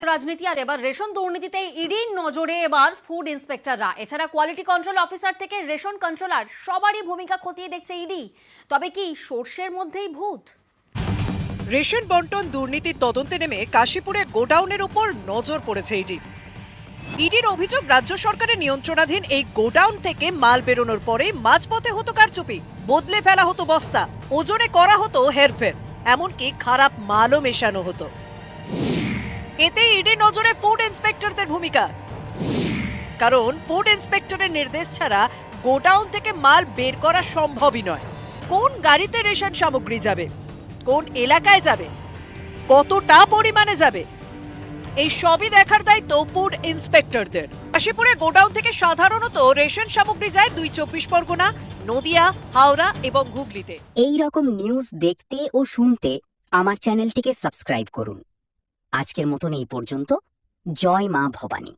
রাজনীতি আর এবার রেশন দুর্নীতিতে ইডির নজরে এবার ফুড ইন্সপেক্টররা, এছাড়া কোয়ালিটি কন্ট্রোল অফিসার থেকে রেশন কন্ট্রোলার সবারই ভূমিকা খতিয়ে দেখছে ইডি। তবে কি সর্ষের মধ্যেই ভূত? রেশন বন্টন দুর্নীতির তদন্তে নেমে কাশীপুরে গোডাউনের উপর নজর পড়েছে ইডির অভিযোগ, রাজ্য সরকারের নিয়ন্ত্রণাধীন এই গোডাউন থেকে মাল বেরোনোর পরে মাঝপথে হতো কারচুপি, বদলে ফেলা হতো বস্তা, ওজনে করা হতো হেরফের, এমনকি খারাপ মালও মেশানো হতো। এতে ইডির নজরে ফুড ইন্সপেক্টরদের ভূমিকা, কারণ ফুড ইন্সপেক্টরের নির্দেশ ছাড়া গোডাউন থেকে মাল বের করা সম্ভবই নয়। কোন গাড়িতে রেশন সামগ্রী যাবে, কোন এলাকায় যাবে, কতটা পরিমাণে যাবে, এই সবই দেখার দায়িত্ব ফুড ইন্সপেক্টরদের। কাশীপুরে গোডাউন থেকে সাধারণত রেশন সামগ্রী যায় ২ পরগনা, নদিয়া, হাওড়া এবং হুগলিতে। এই রকম নিউজ দেখতে ও শুনতে আমার চ্যানেলটিকে সাবস্ক্রাইব করুন। আজকের মতন এই পর্যন্ত। জয় মা ভবানী।